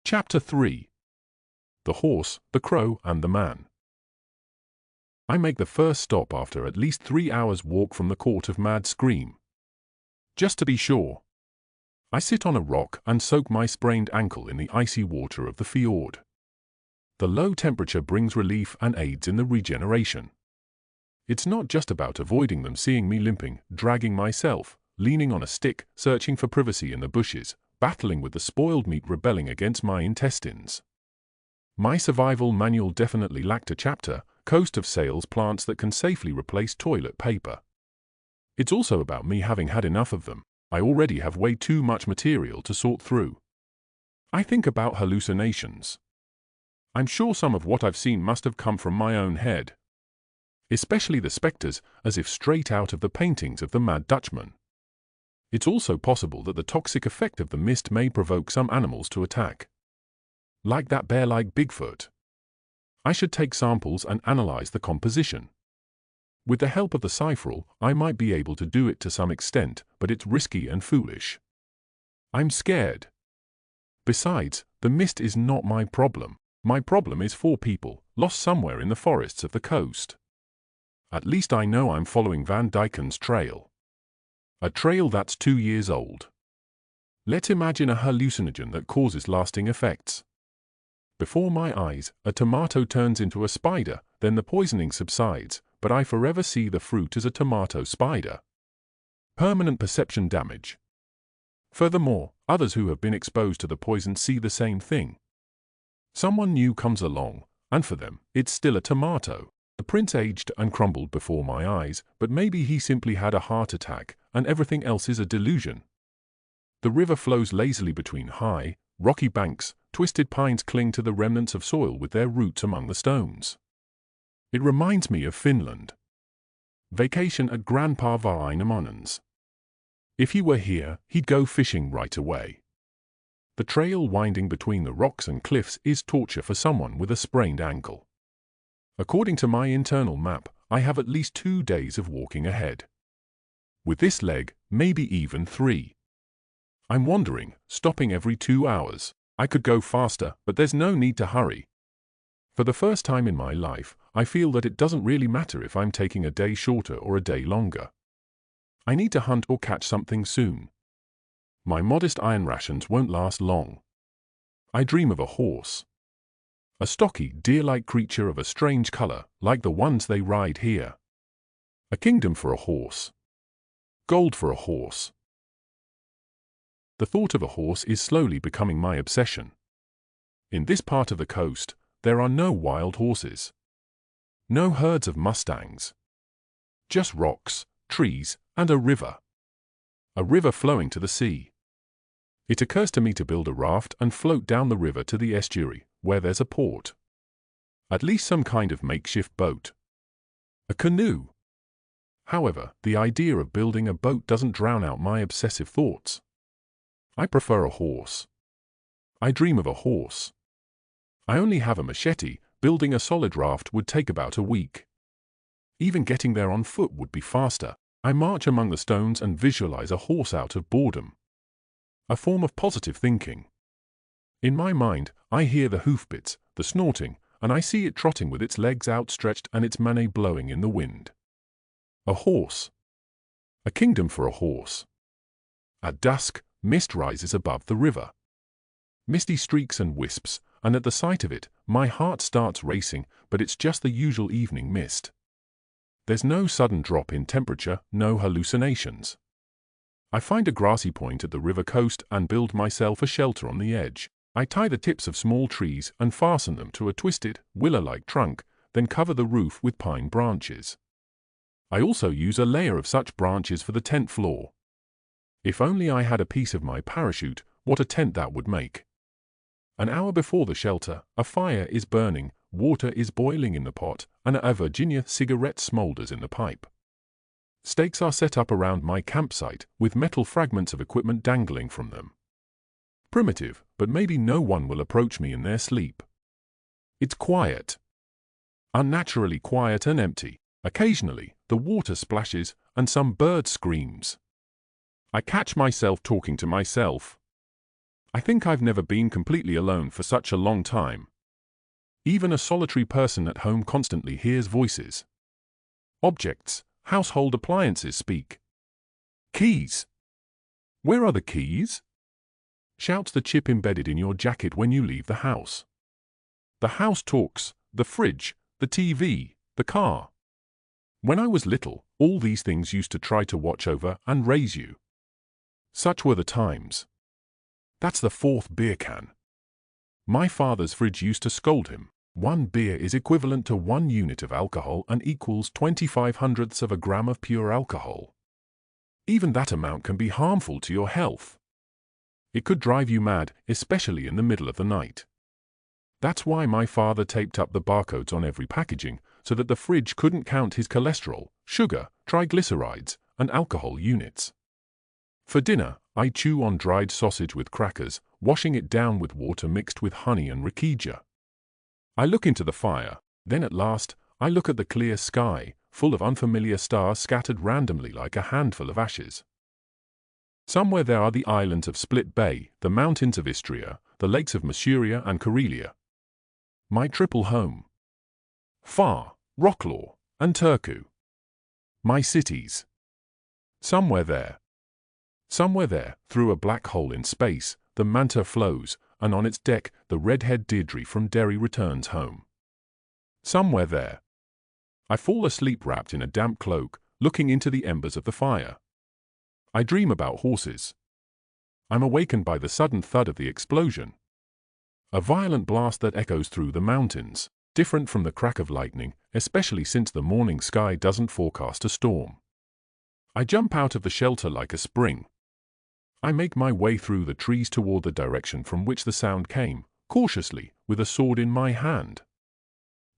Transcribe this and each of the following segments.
Chapter 3. The Horse, the Crow, and the Man. I make the first stop after at least 3 hours' walk from the court of Mad Scream. Just to be sure, I sit on a rock and soak my sprained ankle in the icy water of the fjord. The low temperature brings relief and aids in the regeneration. It's not just about avoiding them seeing me limping, dragging myself, leaning on a stick, searching for privacy in the bushes, battling with the spoiled meat rebelling against my intestines. My survival manual definitely lacked a chapter, Coast of Sales plants that can safely replace toilet paper. It's also about me having had enough of them. I already have way too much material to sort through. I think about hallucinations. I'm sure some of what I've seen must have come from my own head. Especially the spectres, as if straight out of the paintings of the Mad Dutchman. It's also possible that the toxic effect of the mist may provoke some animals to attack. Like that bear-like Bigfoot. I should take samples and analyze the composition. With the help of the cipherl, I might be able to do it to some extent, but it's risky and foolish. I'm scared. Besides, the mist is not my problem. My problem is 4 people, lost somewhere in the forests of the coast. At least I know I'm following Van Dyken's trail. A trail that's 2 years old. Let's imagine a hallucinogen that causes lasting effects. Before my eyes, a tomato turns into a spider, then the poisoning subsides, but I forever see the fruit as a tomato spider. Permanent perception damage. Furthermore, others who have been exposed to the poison see the same thing. Someone new comes along, and for them, it's still a tomato. The prince aged and crumbled before my eyes, but maybe he simply had a heart attack, and everything else is a delusion. The river flows lazily between high, rocky banks. Twisted pines cling to the remnants of soil with their roots among the stones. It reminds me of Finland. Vacation at Grandpa Vainamonen's. If he were here, he'd go fishing right away. The trail winding between the rocks and cliffs is torture for someone with a sprained ankle. According to my internal map, I have at least 2 days of walking ahead. With this leg, maybe even 3. I'm wandering, stopping every 2 hours. I could go faster, but there's no need to hurry. For the first time in my life, I feel that it doesn't really matter if I'm taking a day shorter or a day longer. I need to hunt or catch something soon. My modest iron rations won't last long. I dream of a horse. A stocky, deer-like creature of a strange color, like the ones they ride here. A kingdom for a horse. Gold for a horse. The thought of a horse is slowly becoming my obsession. In this part of the coast, there are no wild horses. No herds of mustangs. Just rocks, trees, and a river. A river flowing to the sea. It occurs to me to build a raft and float down the river to the estuary, where there's a port. At least some kind of makeshift boat. A canoe. However, the idea of building a boat doesn't drown out my obsessive thoughts. I prefer a horse. I dream of a horse. I only have a machete. Building a solid raft would take about a week. Even getting there on foot would be faster. I march among the stones and visualize a horse out of boredom. A form of positive thinking. In my mind, I hear the hoofbeats, the snorting, and I see it trotting with its legs outstretched and its mane blowing in the wind. A horse. A kingdom for a horse. At dusk, mist rises above the river. Misty streaks and wisps, and at the sight of it, my heart starts racing, but it's just the usual evening mist. There's no sudden drop in temperature, no hallucinations. I find a grassy point at the river coast and build myself a shelter on the edge. I tie the tips of small trees and fasten them to a twisted, willow-like trunk, then cover the roof with pine branches. I also use a layer of such branches for the tent floor. If only I had a piece of my parachute, what a tent that would make. An hour before the shelter, a fire is burning, water is boiling in the pot, and a Virginia cigarette smolders in the pipe. Stakes are set up around my campsite, with metal fragments of equipment dangling from them. Primitive, but maybe no one will approach me in their sleep. It's quiet. Unnaturally quiet and empty. Occasionally, the water splashes, and some bird screams. I catch myself talking to myself. I think I've never been completely alone for such a long time. Even a solitary person at home constantly hears voices. Objects, household appliances speak. Keys. Where are the keys? Shouts the chip embedded in your jacket when you leave the house. The house talks, the fridge, the TV, the car. When I was little, all these things used to try to watch over and raise you. Such were the times. That's the 4th beer can. My father's fridge used to scold him. 1 beer is equivalent to 1 unit of alcohol and equals 25/100ths of a gram of pure alcohol. Even that amount can be harmful to your health. It could drive you mad, especially in the middle of the night. That's why my father taped up the barcodes on every packaging, so that the fridge couldn't count his cholesterol, sugar, triglycerides, and alcohol units. For dinner, I chew on dried sausage with crackers, washing it down with water mixed with honey and rakeja. I look into the fire, then at last, I look at the clear sky, full of unfamiliar stars scattered randomly like a handful of ashes. Somewhere there are the islands of Split Bay, the mountains of Istria, the lakes of Masuria and Karelia. My triple home. Far, Wrocław, and Turku. My cities. Somewhere there, through a black hole in space, the Manta flows, and on its deck, the redhead Deirdre from Derry returns home. Somewhere there, I fall asleep wrapped in a damp cloak, looking into the embers of the fire. I dream about horses. I'm awakened by the sudden thud of the explosion. A violent blast that echoes through the mountains, different from the crack of lightning, especially since the morning sky doesn't forecast a storm. I jump out of the shelter like a spring. I make my way through the trees toward the direction from which the sound came, cautiously, with a sword in my hand.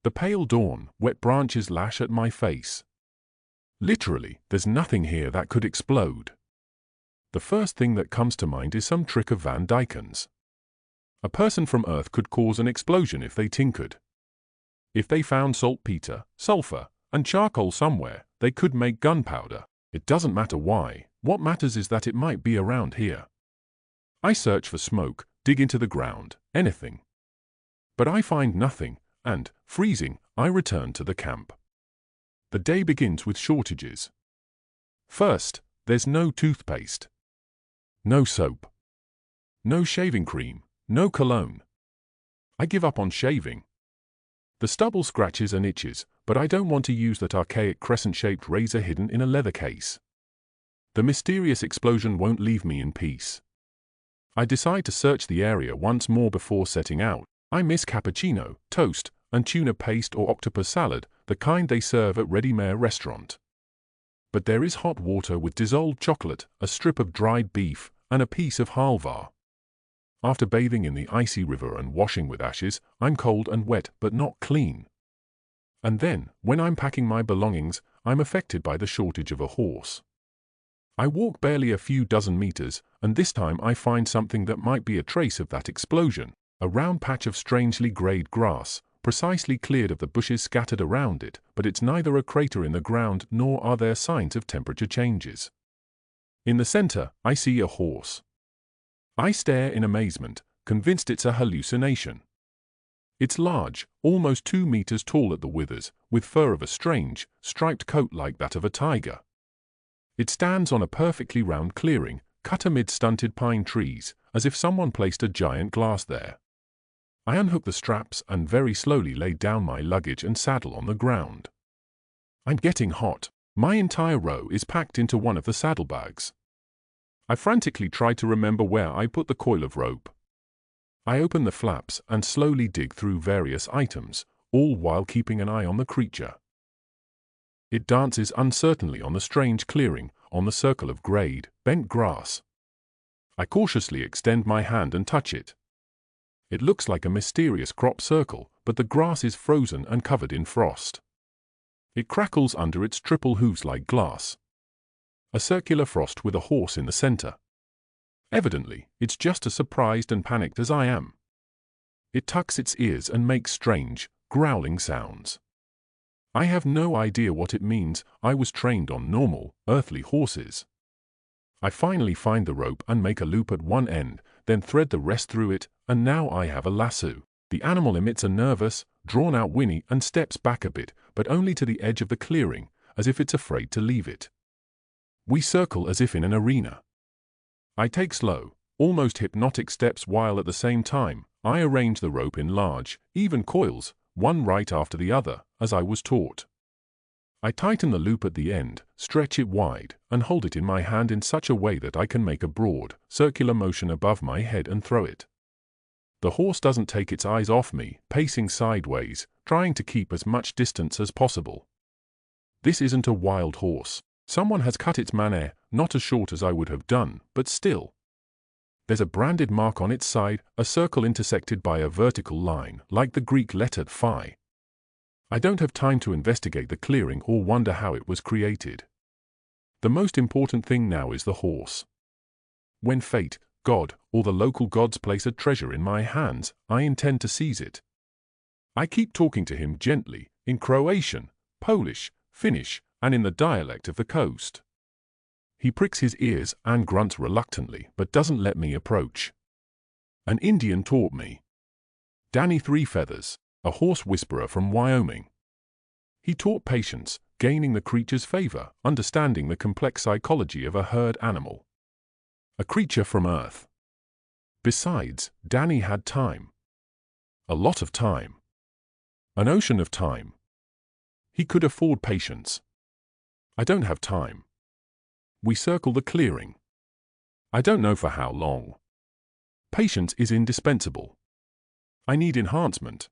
The pale dawn, wet branches lash at my face. Literally, there's nothing here that could explode. The first thing that comes to mind is some trick of Van Dyken's. A person from Earth could cause an explosion if they tinkered. If they found saltpeter, sulfur, and charcoal somewhere, they could make gunpowder. It doesn't matter why. What matters is that it might be around here. I search for smoke, dig into the ground, anything. But I find nothing, and, freezing, I return to the camp. The day begins with shortages. First, there's no toothpaste. No soap. No shaving cream, no cologne. I give up on shaving. The stubble scratches and itches, but I don't want to use that archaic crescent-shaped razor hidden in a leather case. The mysterious explosion won't leave me in peace. I decide to search the area once more before setting out. I miss cappuccino, toast, and tuna paste or octopus salad, the kind they serve at ready-made restaurant. But there is hot water with dissolved chocolate, a strip of dried beef, and a piece of halva. After bathing in the icy river and washing with ashes, I'm cold and wet but not clean. And then, when I'm packing my belongings, I'm affected by the shortage of a horse. I walk barely a few dozen meters, and this time I find something that might be a trace of that explosion, a round patch of strangely grayed grass, precisely cleared of the bushes scattered around it, but it's neither a crater in the ground nor are there signs of temperature changes. In the center, I see a horse. I stare in amazement, convinced it's a hallucination. It's large, almost 2 meters tall at the withers, with fur of a strange, striped coat like that of a tiger. It stands on a perfectly round clearing, cut amid stunted pine trees, as if someone placed a giant glass there. I unhook the straps and very slowly lay down my luggage and saddle on the ground. I'm getting hot. My entire row is packed into one of the saddlebags. I frantically try to remember where I put the coil of rope. I open the flaps and slowly dig through various items, all while keeping an eye on the creature. It dances uncertainly on the strange clearing, on the circle of grayed, bent grass. I cautiously extend my hand and touch it. It looks like a mysterious crop circle, but the grass is frozen and covered in frost. It crackles under its triple hooves like glass. A circular frost with a horse in the center. Evidently, it's just as surprised and panicked as I am. It tucks its ears and makes strange, growling sounds. I have no idea what it means. I was trained on normal, earthly horses. I finally find the rope and make a loop at one end, then thread the rest through it, and now I have a lasso. The animal emits a nervous, drawn-out whinny and steps back a bit, but only to the edge of the clearing, as if it's afraid to leave it. We circle as if in an arena. I take slow, almost hypnotic steps while at the same time, I arrange the rope in large, even coils, one right after the other, as I was taught. I tighten the loop at the end, stretch it wide, and hold it in my hand in such a way that I can make a broad, circular motion above my head and throw it. The horse doesn't take its eyes off me, pacing sideways, trying to keep as much distance as possible. This isn't a wild horse. Someone has cut its maner, not as short as I would have done, but still. There's a branded mark on its side, a circle intersected by a vertical line, like the Greek letter phi. I don't have time to investigate the clearing or wonder how it was created. The most important thing now is the horse. When fate, God, or the local gods place a treasure in my hands, I intend to seize it. I keep talking to him gently, in Croatian, Polish, Finnish, and in the dialect of the coast. He pricks his ears and grunts reluctantly, but doesn't let me approach. An Indian taught me. Danny Three Feathers, a horse whisperer from Wyoming. He taught patience, gaining the creature's favor, understanding the complex psychology of a herd animal. A creature from Earth. Besides, Danny had time. A lot of time. An ocean of time. He could afford patience. I don't have time. We circle the clearing. I don't know for how long. Patience is indispensable. I need enhancement.